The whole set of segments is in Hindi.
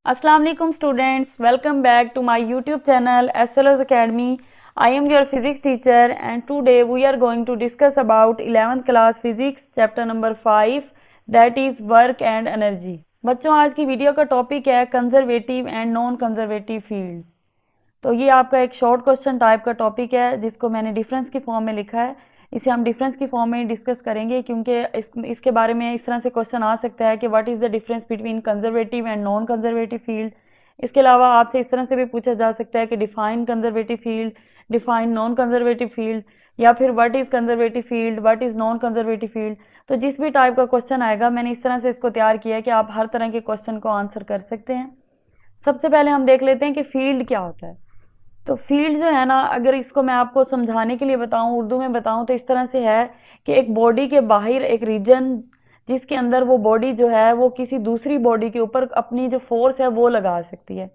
Assalamu alaikum students, welcome back to my YouTube channel SLO's Academy. I am your physics teacher and today we are going to discuss about 11th class physics chapter number 5 that is work and energy. बच्चों आज की वीडियो का टॉपिक है conservative and non conservative fields. तो ये आपका एक शॉर्ट क्वेश्चन टाइप का टॉपिक है जिसको मैंने डिफरेंस की फॉर्म में लिखा है। इसे हम डिफरेंस की फॉर्म में ही डिस्कस करेंगे क्योंकि इसके बारे में इस तरह से क्वेश्चन आ सकता है कि what is the difference between conservative and non conservative field. इसके अलावा आपसे इस तरह से भी पूछा जा सकता है कि define conservative field, define non conservative field, या फिर what is conservative field, what is non conservative field. तो जिस भी टाइप का क्वेश्चन आएगा मैंने इस तरह से इसको तैयार किया है कि आप हर तरह के क्वेश्चन को आंसर कर सकते हैं। सबसे पहले हम देख लेते हैं कि फील्ड क्या होता है। तो फील्ड जो है ना, अगर इसको मैं आपको समझाने के लिए बताऊं, उर्दू में बताऊं, तो इस तरह से है कि एक बॉडी के बाहर एक रीजन जिसके अंदर वो बॉडी जो है वो किसी दूसरी बॉडी के ऊपर अपनी जो फोर्स है वो लगा सकती है।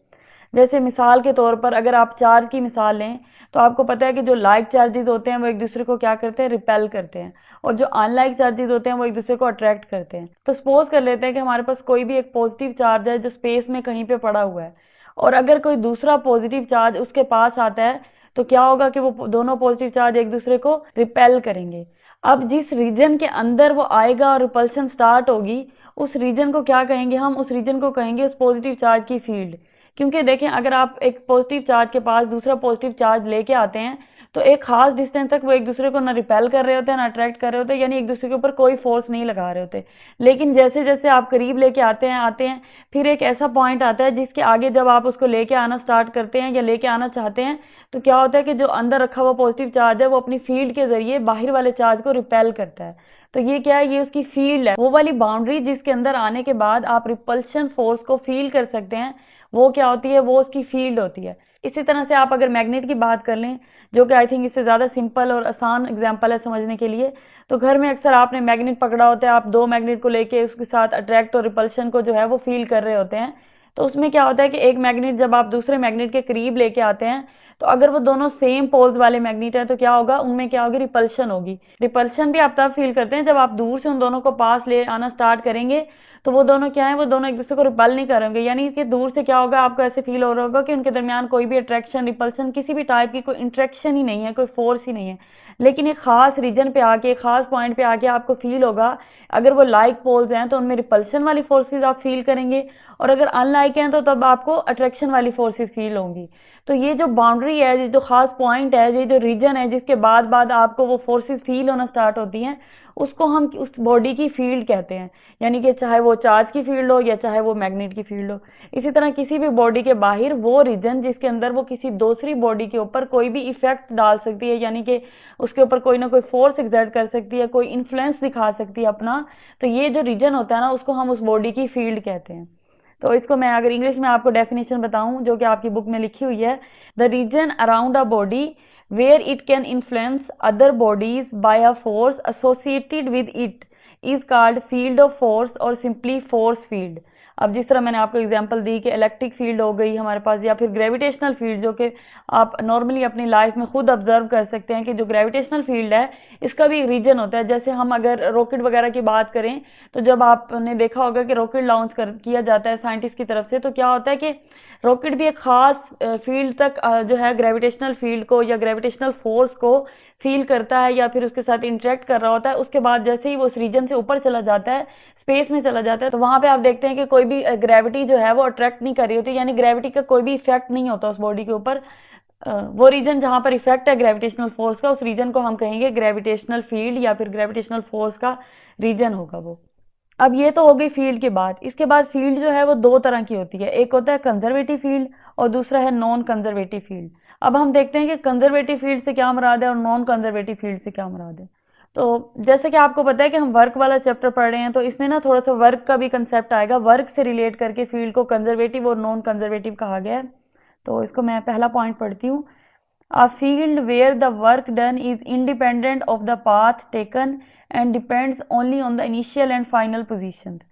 जैसे मिसाल के तौर पर अगर आप चार्ज की मिसाल लें तो आपको पता है कि जो लाइक चार्जेस होते हैं वो एक दूसरे को क्या करते हैं, रिपेल करते हैं, और जो अनलाइक चार्जेस होते हैं वो एक दूसरे को अट्रैक्ट करते हैं। तो सपोज कर लेते हैं कि हमारे पास कोई भी एक पॉजिटिव चार्ज है जो स्पेस में कहीं पे पड़ा हुआ है, और अगर कोई दूसरा पॉजिटिव चार्ज उसके पास आता है तो क्या होगा कि वो दोनों पॉजिटिव चार्ज एक दूसरे को रिपेल करेंगे। अब जिस रीजन के अंदर वो आएगा और रिपल्शन स्टार्ट होगी उस रीजन को क्या कहेंगे, हम उस रीजन को कहेंगे उस पॉजिटिव चार्ज की फील्ड। क्योंकि देखें, अगर आप एक पॉजिटिव चार्ज के पास दूसरा पॉजिटिव चार्ज लेके आते हैं तो एक खास डिस्टेंस तक वो एक दूसरे को ना रिपेल कर रहे होते हैं ना अट्रैक्ट कर रहे होते हैं, यानी एक दूसरे के ऊपर कोई फोर्स नहीं लगा रहे होते। लेकिन जैसे जैसे आप करीब लेके आते हैं फिर एक ऐसा पॉइंट आता है जिसके आगे जब आप उसको लेके आना स्टार्ट करते हैं या लेके आना चाहते हैं तो क्या होता है कि जो अंदर रखा हुआ पॉजिटिव चार्ज है वो अपनी फील्ड के जरिए बाहर वाले चार्ज को रिपेल करता है। तो ये क्या है, ये उसकी फील्ड है, वो वाली बाउंड्री जिसके अंदर आने के बाद आप रिपल्शन फोर्स को फील कर सकते हैं, वो क्या होती है, वो उसकी फील्ड होती है। इसी तरह से आप अगर मैग्नेट की बात कर लें, जो कि आई थिंक इससे ज़्यादा सिंपल और आसान एग्जांपल है समझने के लिए, तो घर में अक्सर आपने मैग्नेट पकड़ा होता है, आप दो मैग्नेट को लेके उसके साथ अट्रैक्ट और रिपल्शन को जो है वो फील कर रहे होते हैं। तो उसमें क्या होता है कि एक मैग्नेट जब आप दूसरे मैग्नेट के करीब लेके आते हैं तो अगर वो दोनों सेम पोल्स वाले मैग्नेट हैं तो क्या होगा, उनमें क्या होगी, रिपल्शन होगी। रिपल्शन भी आप तब फील करते हैं जब आप दूर से उन दोनों को पास ले आना स्टार्ट करेंगे तो वो दोनों क्या है, वो दोनों एक दूसरे को रिपल नहीं करेंगे, यानी कि दूर से क्या होगा, आपको ऐसे फील हो रहा होगा कि उनके दरमियान कोई भी अट्रैक्शन, रिपल्शन, किसी भी टाइप की कोई इंट्रैक्शन ही नहीं है, कोई फोर्स ही नहीं है। लेकिन एक खास रीजन पे आके, एक खास पॉइंट पे आके आपको फील होगा, अगर वो लाइक पोल्स हैं तो उनमें रिपल्शन वाली फोर्सेज आप फील करेंगे, और अगर अनलाइक हैं तो तब आपको अट्रैक्शन वाली फोर्सेस फील होंगी। तो ये जो बाउंड्री है, ये जो खास पॉइंट है, ये जो रीजन है जिसके बाद बाद आपको वो फोर्सेस फील होना स्टार्ट होती हैं, उसको हम उस बॉडी की फील्ड कहते हैं। यानी कि चाहे वो चार्ज की फील्ड हो या चाहे वो मैग्नेट की फील्ड हो। इसी तरह किसी भी बॉडी के बाहर वो रीजन जिसके अंदर वो किसी दूसरी बॉडी के ऊपर कोई भी इफेक्ट डाल सकती है, यानी कि उसके ऊपर कोई ना कोई फोर्स एक्सर्ट कर सकती है, कोई इन्फ्लुएंस दिखा सकती है अपना, तो ये जो रीजन होता है ना उसको हम उस बॉडी की फील्ड कहते हैं। तो इसको मैं अगर इंग्लिश में आपको डेफिनेशन बताऊं जो कि आपकी बुक में लिखी हुई है, the region around a body where it can influence other bodies by a force associated with it is called field of force और सिंपली फोर्स फील्ड। अब जिस तरह मैंने आपको एग्जांपल दी कि इलेक्ट्रिक फील्ड हो गई हमारे पास, या फिर ग्रेविटेशनल फील्ड, जो कि आप नॉर्मली अपनी लाइफ में खुद ऑब्जर्व कर सकते हैं कि जो ग्रेविटेशनल फील्ड है इसका भी एक रीजन होता है। जैसे हम अगर रॉकेट वगैरह की बात करें तो जब आपने देखा होगा कि रॉकेट लॉन्च किया जाता है साइंटिस्ट की तरफ से, तो क्या होता है कि रॉकेट भी एक खास फील्ड तक जो है ग्रेविटेशनल फील्ड को या ग्रेविटेशनल फोर्स को फील करता है या फिर उसके साथ इंटरेक्ट कर रहा होता है। उसके बाद जैसे ही वो उस रीजन से ऊपर चला जाता है, स्पेस में चला जाता है, तो वहां पे आप देखते हैं कि कोई भी ग्रेविटी जो है वो अट्रैक्ट नहीं कर रही होती, यानी ग्रेविटी का कोई भी इफेक्ट नहीं होता उस बॉडी के ऊपर। वो रीजन जहां पर इफेक्ट है ग्रेविटेशनल फोर्स का, उस रीजन को हम कहेंगे ग्रेविटेशनल फील्ड या फिर ग्रेविटेशनल फोर्स का रीजन होगा वो। अब ये तो हो गई फील्ड की बात। इसके बाद फील्ड जो है वो दो तरह की होती है, एक होता है कंजर्वेटिव फील्ड और दूसरा है नॉन कंजर्वेटिव फील्ड। अब हम देखते हैं कि कंजर्वेटिव फील्ड से क्या मुराद है और नॉन कंजर्वेटिव फील्ड से क्या मुराद है। तो जैसे कि आपको पता है कि हम वर्क वाला चैप्टर पढ़ रहे हैं, तो इसमें ना थोड़ा सा वर्क का भी कंसेप्ट आएगा, वर्क से रिलेट करके फील्ड को कंजर्वेटिव और नॉन कंजर्वेटिव कहा गया है। तो इसको मैं पहला पॉइंट पढ़ती हूँ। A field where the work done is independent of the path taken and depends only on the initial and final positions.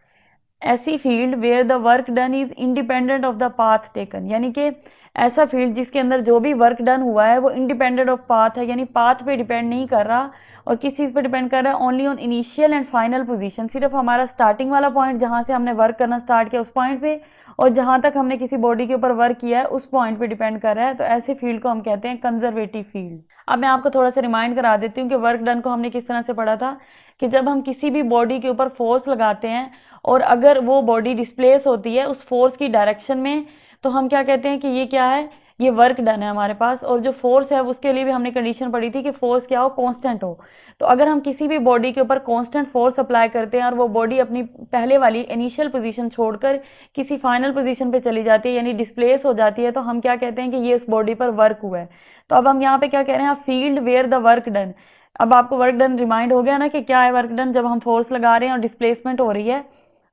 ऐसी field where the work done is independent of the path taken, यानी कि ऐसा फील्ड जिसके अंदर जो भी वर्क डन हुआ है वो इंडिपेंडेंट ऑफ पाथ है, यानी पाथ पे डिपेंड नहीं कर रहा और किस चीज़ पे डिपेंड कर रहा है, only on initial and final position. सिर्फ हमारा स्टार्टिंग वाला पॉइंट जहाँ से हमने वर्क करना स्टार्ट किया उस पॉइंट पे और जहाँ तक हमने किसी बॉडी के ऊपर वर्क किया है उस पॉइंट पे डिपेंड कर रहा है। तो ऐसे फील्ड को हम कहते हैं कंजर्वेटिव फील्ड। अब मैं आपको थोड़ा सा रिमाइंड करा देती हूँ कि वर्क डन को हमने किस तरह से पढ़ा था कि जब हम किसी भी बॉडी के ऊपर फोर्स लगाते हैं और अगर वो बॉडी डिस्प्लेस होती है उस फोर्स की डायरेक्शन में, तो हम क्या कहते हैं कि ये क्या है, ये वर्क डन है हमारे पास। और जो फोर्स है उसके लिए भी हमने कंडीशन पढ़ी थी कि फोर्स क्या हो, कांस्टेंट हो। तो अगर हम किसी भी बॉडी के ऊपर कांस्टेंट फोर्स अप्लाई करते हैं और वो बॉडी अपनी पहले वाली इनिशियल पोजीशन छोड़कर किसी फाइनल पोजीशन पे चली जाती है यानी डिस्प्लेस हो जाती है, तो हम क्या कहते हैं कि ये उस बॉडी पर वर्क हुआ है। तो अब हम यहाँ पे क्या कह रहे हैं, field where the work done. अब आपको वर्क डन रिमाइंड हो गया ना कि क्या है वर्क डन, जब हम फोर्स लगा रहे हैं और डिस्प्लेसमेंट हो रही है।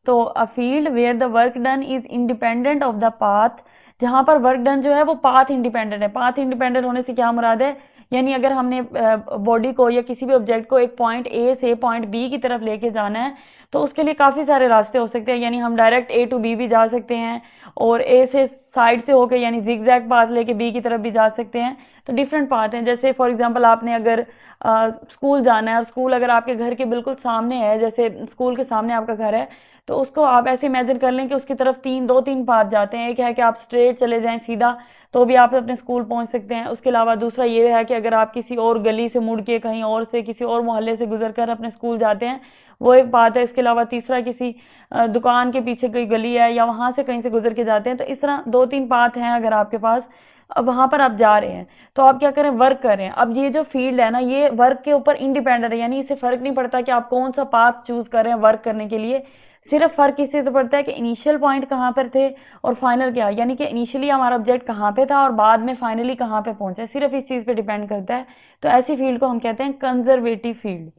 तो a field where the work done is independent of the path, जहाँ पर वर्क डन जो है वो पाथ इंडिपेंडेंट है। पाथ इंडिपेंडेंट होने से क्या मुराद है, यानी अगर हमने बॉडी को या किसी भी ऑब्जेक्ट को एक पॉइंट ए से पॉइंट बी की तरफ लेके जाना है तो उसके लिए काफ़ी सारे रास्ते हो सकते हैं, यानी हम डायरेक्ट ए टू बी भी जा सकते हैं और ए से साइड से होकर यानी जिगजैग पाथ लेके बी की तरफ भी जा सकते हैं। तो डिफरेंट पाथ हैं। जैसे फॉर एग्जांपल आपने अगर स्कूल जाना है और स्कूल अगर आपके घर के बिल्कुल सामने है, जैसे स्कूल के सामने आपका घर है, तो उसको आप ऐसे इमेजिन कर लें कि उसकी तरफ दो तीन पाथ जाते हैं। एक है कि आप स्ट्रेट चले जाएं सीधा तो भी आप अपने स्कूल पहुंच सकते हैं। उसके अलावा दूसरा ये है कि अगर आप किसी और गली से मुड़ के कहीं और से किसी और मोहल्ले से गुजर कर अपने स्कूल जाते हैं, वो एक बात है। इसके अलावा तीसरा किसी दुकान के पीछे कोई गली है या वहाँ से कहीं से गुजर के जाते हैं। तो इस तरह दो तीन पाथ हैं अगर आपके पास, अब वहाँ पर आप जा रहे हैं तो आप क्या करें, वर्क कर रहे हैं। अब ये जो फील्ड है ना, ये वर्क के ऊपर इंडिपेंडेंट है, यानी इससे फर्क नहीं पड़ता कि आप कौन सा पाथ चूज कर रहे हैं वर्क करने के लिए। सिर्फ फर्क इससे तो पड़ता है कि इनिशियल पॉइंट कहाँ पर थे और फाइनल क्या, यानी कि इनिशियली हमारा ऑब्जेक्ट कहाँ पे था और बाद में फाइनली कहाँ पे पहुंचा, सिर्फ इस चीज़ पे डिपेंड करता है। तो ऐसी फील्ड को हम कहते हैं कंजर्वेटिव फील्ड।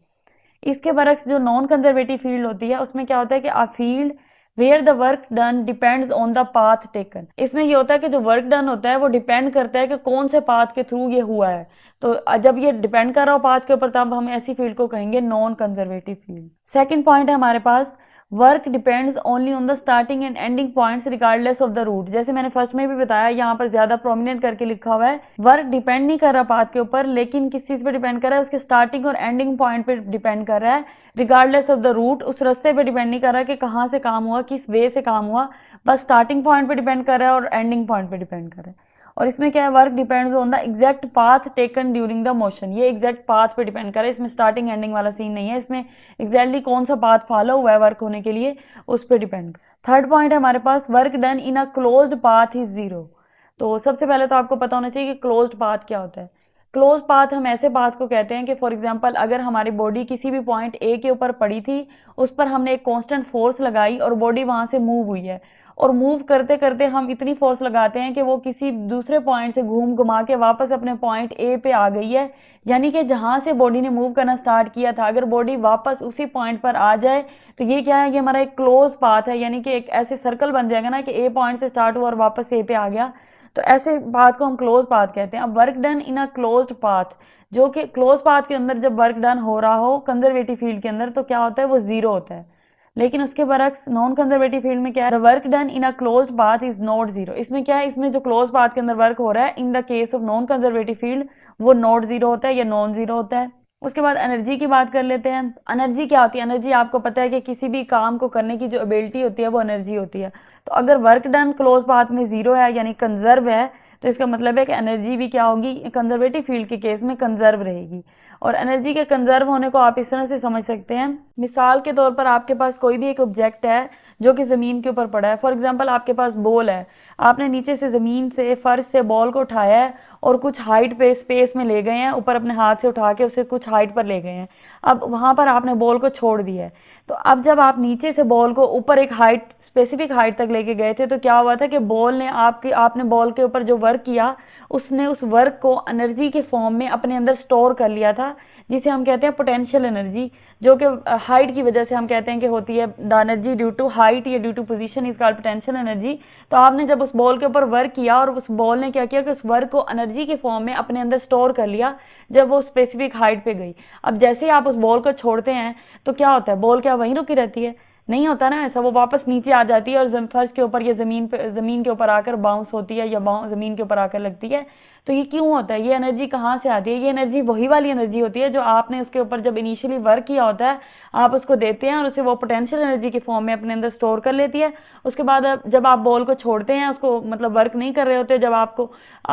इसके बरक्स जो नॉन कंजर्वेटिव फील्ड होती है उसमें क्या होता है कि a field where the work done depends on the path taken. इसमें ये होता है कि जो वर्क डन होता है वो डिपेंड करता है कि कौन से पाथ के थ्रू ये हुआ है। तो जब ये डिपेंड कर रहा हो पाथ के ऊपर तब हम ऐसी फील्ड को कहेंगे non conservative field. Second point है हमारे पास, work depends only on the starting and ending points regardless of the route. जैसे मैंने फर्स्ट में भी बताया, यहाँ पर ज्यादा प्रोमिनेंट करके लिखा हुआ है, वर्क डिपेंड नहीं कर रहा पाथ के ऊपर, लेकिन किस चीज पे डिपेंड कर रहा है, उसके स्टार्टिंग और एंडिंग पॉइंट पे डिपेंड कर रहा है। रिगार्डलेस ऑफ द रूट, उस रास्ते पे डिपेंड नहीं कर रहा कि कहाँ से काम हुआ, किस वे से काम हुआ, बस स्टार्टिंग पॉइंट पे डिपेंड कर रहा है और एंडिंग पॉइंट पे डिपेंड कर रहा है। और इसमें क्या है, work depends on the exact path taken during the motion. ये एग्जैक्ट पाथ पे डिपेंड कर रहा है, इसमें स्टार्टिंग एंडिंग वाला सीन नहीं है, इसमें एग्जैक्टली कौन सा पाथ फॉलो हुआ है वर्क होने के लिए उस पर डिपेंड। थर्ड पॉइंट है हमारे पास, work done in a closed path is zero. तो सबसे पहले तो आपको पता होना चाहिए कि क्लोज्ड पाथ क्या होता है। क्लोज पाथ हम ऐसे पाथ को कहते हैं कि फॉर एग्जांपल अगर हमारी बॉडी किसी भी पॉइंट ए के ऊपर पड़ी थी, उस पर हमने एक कांस्टेंट फोर्स लगाई और बॉडी वहां से मूव हुई है, और मूव करते करते हम इतनी फोर्स लगाते हैं कि वो किसी दूसरे पॉइंट से घूम घुमा के वापस अपने पॉइंट ए पे आ गई है, यानी कि जहां से बॉडी ने मूव करना स्टार्ट किया था अगर बॉडी वापस उसी पॉइंट पर आ जाए तो ये क्या है, ये हमारा एक क्लोज पाथ है, यानी कि एक ऐसे सर्कल बन जाएगा ना कि ए पॉइंट से स्टार्ट हुआ और वापस ए पे आ गया। तो ऐसे पाथ को हम क्लोज पाथ कहते हैं। अब work done in a closed path, जो कि क्लोज पाथ के अंदर जब वर्क डन हो रहा हो कंजर्वेटिव फील्ड के अंदर, तो क्या होता है, वो जीरो होता है। लेकिन उसके बरक्स नॉन कंजर्वेटिव फील्ड में क्या है, work done in a close path is not zero. इसमें क्या है, इसमें जो क्लोज पाथ के अंदर वर्क हो रहा है in the case of non conservative field वो नॉट जीरो होता है या नॉन जीरो होता है। उसके बाद एनर्जी की बात कर लेते हैं। एनर्जी क्या होती है, एनर्जी आपको पता है कि किसी भी काम को करने की जो एबिलिटी होती है वो एनर्जी होती है। तो अगर वर्क डन क्लोज पाथ में जीरो है यानी कंजर्व है, तो इसका मतलब है कि एनर्जी भी क्या होगी, कंजर्वेटिव फील्ड के केस में कंजर्व रहेगी। और एनर्जी के कंजर्व होने को आप इस तरह से समझ सकते हैं, मिसाल के तौर पर आपके पास कोई भी एक ऑब्जेक्ट है जो कि ज़मीन के ऊपर पड़ा है। फॉर एग्जांपल आपके पास बॉल है, आपने नीचे से ज़मीन से फर्श से बॉल को उठाया है और कुछ हाइट पे स्पेस में ले गए हैं, ऊपर अपने हाथ से उठा के उसे कुछ हाइट पर ले गए हैं। अब वहाँ पर आपने बॉल को छोड़ दिया है। तो अब जब आप नीचे से बॉल को ऊपर एक हाइट स्पेसिफिक हाइट तक लेके गए थे तो क्या हुआ था कि बॉल ने आपने बॉल के ऊपर जो वर्क किया उसने उस वर्क को एनर्जी के फॉर्म में अपने अंदर स्टोर कर लिया था, जिसे हम कहते हैं पोटेंशियल एनर्जी, जो कि हाइट की वजह से हम कहते हैं कि होती है the energy due to height या due to position is called potential energy. तो आपने जब उस बॉल के ऊपर वर्क किया और उस बॉल ने क्या किया कि उस वर्क को एनर्जी के फॉर्म में अपने अंदर स्टोर कर लिया जब वो स्पेसिफिक हाइट पे गई। अब जैसे ही आप उस बॉल को छोड़ते हैं तो क्या होता है, बॉल क्या वहीं रुकी रहती है, नहीं होता ना ऐसा, वो वापस नीचे आ जाती है और फर्श के ऊपर या ज़मीन के ऊपर आकर बाउंस होती है या ज़मीन के ऊपर आकर लगती है। तो ये क्यों होता है, ये एनर्जी कहाँ से आती है? ये एनर्जी वही वाली एनर्जी होती है जो आपने उसके ऊपर जब इनिशियली वर्क किया होता है, आप उसको देते हैं और उसे वो पोटेंशियल एनर्जी के फॉर्म में अपने अंदर स्टोर कर लेती है। उसके बाद जब आप बॉल को छोड़ते हैं, उसको मतलब वर्क नहीं कर रहे होते, जब आप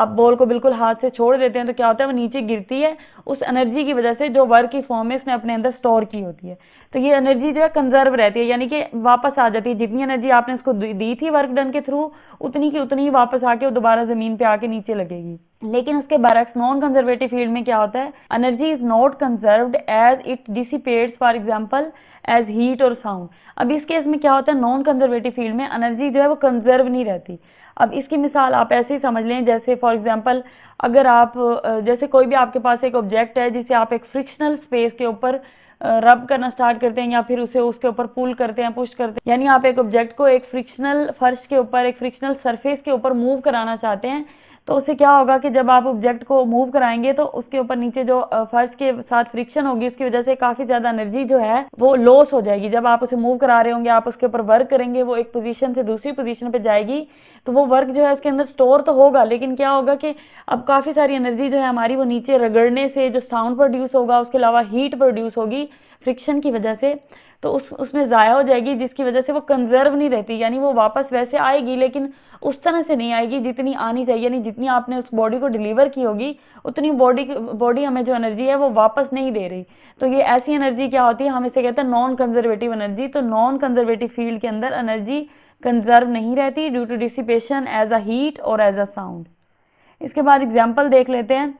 बॉल को बिल्कुल हाथ से छोड़ देते हैं तो क्या होता है, वो नीचे गिरती है उस एनर्जी की वजह से जो वर्क की फॉर्म में उसने अपने अंदर स्टोर की होती है। तो ये एनर्जी जो है कंजर्व रहती है, यानी कि वापस आ जाती है। जितनी एनर्जी आपने उसको दी थी वर्क डन के थ्रू, उतनी की उतनी ही वापस आके वो दोबारा ज़मीन पे आके नीचे लगेगी। लेकिन उसके बरक्स नॉन कंजर्वेटिव फील्ड में क्या होता है, energy is not conserved as it dissipates, for example as heat और साउंड। अब इस केस में क्या होता है, नॉन कंजर्वेटिव फील्ड में एनर्जी जो है वो कंजर्व नहीं रहती। अब इसकी मिसाल आप ऐसे ही समझ लें, जैसे फॉर एग्जांपल अगर आप जैसे कोई भी आपके पास एक ऑब्जेक्ट है जिसे आप एक फ्रिक्शनल स्पेस के ऊपर रब करना स्टार्ट करते हैं या फिर उसे उसके ऊपर पुल करते हैं, पुश करते हैं, यानी आप एक ऑब्जेक्ट को एक फ्रिक्शनल फर्श के ऊपर, एक फ्रिक्शनल सरफेस के ऊपर मूव कराना चाहते हैं, तो उससे क्या होगा कि जब आप ऑब्जेक्ट को मूव कराएंगे तो उसके ऊपर नीचे जो फर्श के साथ फ्रिक्शन होगी उसकी वजह से काफ़ी ज़्यादा एनर्जी जो है वो लॉस हो जाएगी। जब आप उसे मूव करा रहे होंगे, आप उसके ऊपर वर्क करेंगे, वो एक पोजीशन से दूसरी पोजीशन पे जाएगी, तो वो वर्क जो है उसके अंदर स्टोर तो होगा, लेकिन क्या होगा कि अब काफ़ी सारी एनर्जी जो है हमारी वो नीचे रगड़ने से जो साउंड प्रोड्यूस होगा, उसके अलावा हीट प्रोड्यूस होगी फ्रिक्शन की वजह से, तो उसमें ज़ाया हो जाएगी, जिसकी वजह से वो कंजर्व नहीं रहती। यानी वो वापस वैसे आएगी लेकिन उस तरह से नहीं आएगी जितनी आनी चाहिए, यानी जितनी आपने उस बॉडी को डिलीवर की होगी उतनी बॉडी हमें जो एनर्जी है वो वापस नहीं दे रही। तो ये ऐसी एनर्जी क्या होती है, हम इसे कहते हैं नॉन कंजर्वेटिव एनर्जी। तो नॉन कंजर्वेटिव फील्ड के अंदर एनर्जी कंजर्व नहीं रहती due to dissipation as a heat और एज अ साउंड। इसके बाद एग्जाम्पल देख लेते हैं।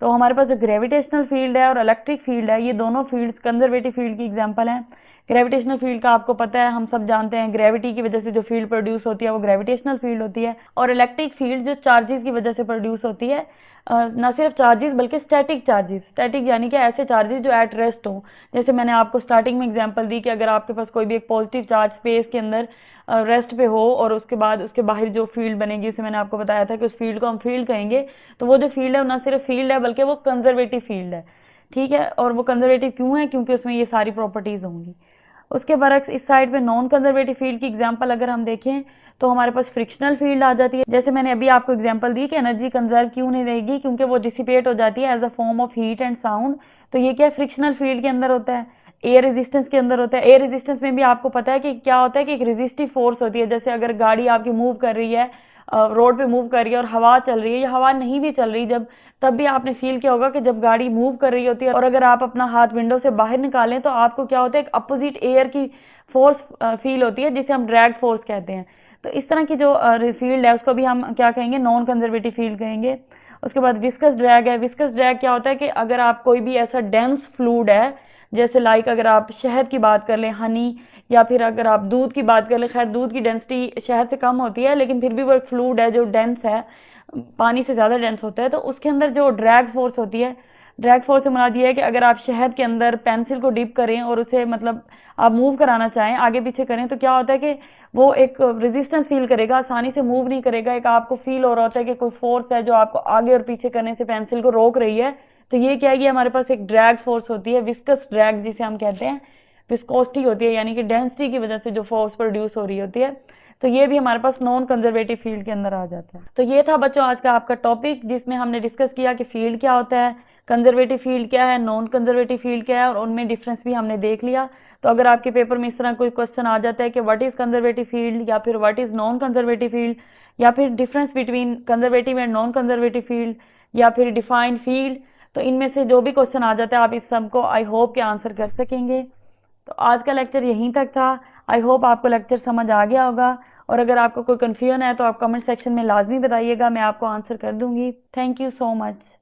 तो हमारे पास जो ग्रेविटेशनल फील्ड है और इलेक्ट्रिक फील्ड है, ये दोनों फील्ड्स कंजर्वेटिव फील्ड की एग्जांपल हैं। ग्रेविटेशनल फील्ड का आपको पता है, हम सब जानते हैं, ग्रेविटी की वजह से जो फील्ड प्रोड्यूस होती है वो ग्रेविटेशनल फील्ड होती है। और इलेक्ट्रिक फील्ड जो चार्जेस की वजह से प्रोड्यूस होती है, ना सिर्फ चार्जेस बल्कि स्टैटिक चार्जेस। स्टैटिक यानी कि ऐसे चार्जेस जो एट रेस्ट हों। जैसे मैंने आपको स्टार्टिंग में एग्जांपल दी कि अगर आपके पास कोई भी एक पॉजिटिव चार्ज स्पेस के अंदर रेस्ट पे हो और उसके बाद उसके बाहर जो फील्ड बनेगी, उसे मैंने आपको बताया था कि उस फील्ड को हम फील्ड कहेंगे। तो वो जो फील्ड है वो ना सिर्फ फील्ड है बल्कि वो कंजर्वेटिव फील्ड है, ठीक है। और वो कंजर्वेटिव क्यों है, क्योंकि उसमें ये सारी प्रॉपर्टीज़ होंगी। उसके बरक्स इस साइड पे नॉन कंजर्वेटिव फील्ड की एग्जांपल अगर हम देखें तो हमारे पास फ्रिक्शनल फील्ड आ जाती है। जैसे मैंने अभी आपको एग्जांपल दी कि एनर्जी कंजर्व क्यों नहीं रहेगी, क्योंकि वो डिसिपेट हो जाती है as a form of heat and sound. तो ये क्या फ्रिक्शनल फील्ड के अंदर होता है, एयर रेजिस्टेंस के अंदर होता है। एयर रेजिस्टेंस में भी आपको पता है कि क्या होता है कि एक रेजिस्टिव फोर्स होती है। जैसे अगर गाड़ी आपकी मूव कर रही है, रोड पे मूव कर रही है और हवा चल रही है या हवा नहीं भी चल रही, जब तब भी आपने फील किया होगा कि जब गाड़ी मूव कर रही होती है और अगर आप अपना हाथ विंडो से बाहर निकालें तो आपको क्या होता है, एक अपोजिट एयर की फोर्स फील होती है जिसे हम ड्रैग फोर्स कहते हैं। तो इस तरह की जो फील्ड है उसको भी हम क्या कहेंगे, नॉन कंजर्वेटिव फील्ड कहेंगे। उसके बाद विस्कस ड्रैग है। विस्कस ड्रैग क्या होता है कि अगर आप कोई भी ऐसा डेंस फ्लूइड है, जैसे लाइक अगर आप शहद की बात कर लें, हनी, या फिर अगर आप दूध की बात कर लें, खैर दूध की डेंसिटी शहद से कम होती है लेकिन फिर भी वो एक फ्लूइड है जो डेंस है, पानी से ज़्यादा डेंस होता है। तो उसके अंदर जो ड्रैग फोर्स होती है, ड्रैग फोर्स से मुराद ये है कि अगर आप शहद के अंदर पेंसिल को डिप करें और उसे मतलब आप मूव कराना चाहें, आगे पीछे करें, तो क्या होता है कि वो एक रेजिस्टेंस फील करेगा, आसानी से मूव नहीं करेगा। एक आपको फील हो रहा होता है कि कोई फोर्स है जो आपको आगे और पीछे करने से पेंसिल को रोक रही है। तो ये क्या है, ये हमारे पास एक ड्रैग फोर्स होती है, विस्कस ड्रैग जिसे हम कहते हैं। विस्कोसिटी होती है यानी कि डेंसिटी की वजह से जो फोर्स प्रोड्यूस हो रही होती है। तो ये भी हमारे पास नॉन कंजर्वेटिव फील्ड के अंदर आ जाता है। तो ये था बच्चों आज का आपका टॉपिक, जिसमें हमने डिस्कस किया कि फील्ड क्या होता है, कंजर्वेटिव फील्ड क्या है, नॉन कंजर्वेटिव फील्ड क्या है, और उनमें डिफरेंस भी हमने देख लिया। तो अगर आपके पेपर में इस तरह कोई क्वेश्चन आ जाता है कि व्हाट इज़ कंजर्वेटिव फील्ड या फिर what is non conservative field, या फिर difference between conservative and non conservative field, या फिर डिफाइंड फील्ड, तो इनमें से जो भी क्वेश्चन आ जाता है आप इस सब को आई होप के आंसर कर सकेंगे। तो आज का लेक्चर यहीं तक था। आई होप आपको लेक्चर समझ आ गया होगा, और अगर आपको कोई कन्फ्यूजन है तो आप कमेंट सेक्शन में लाजमी बताइएगा, मैं आपको आंसर कर दूंगी। Thank you so much.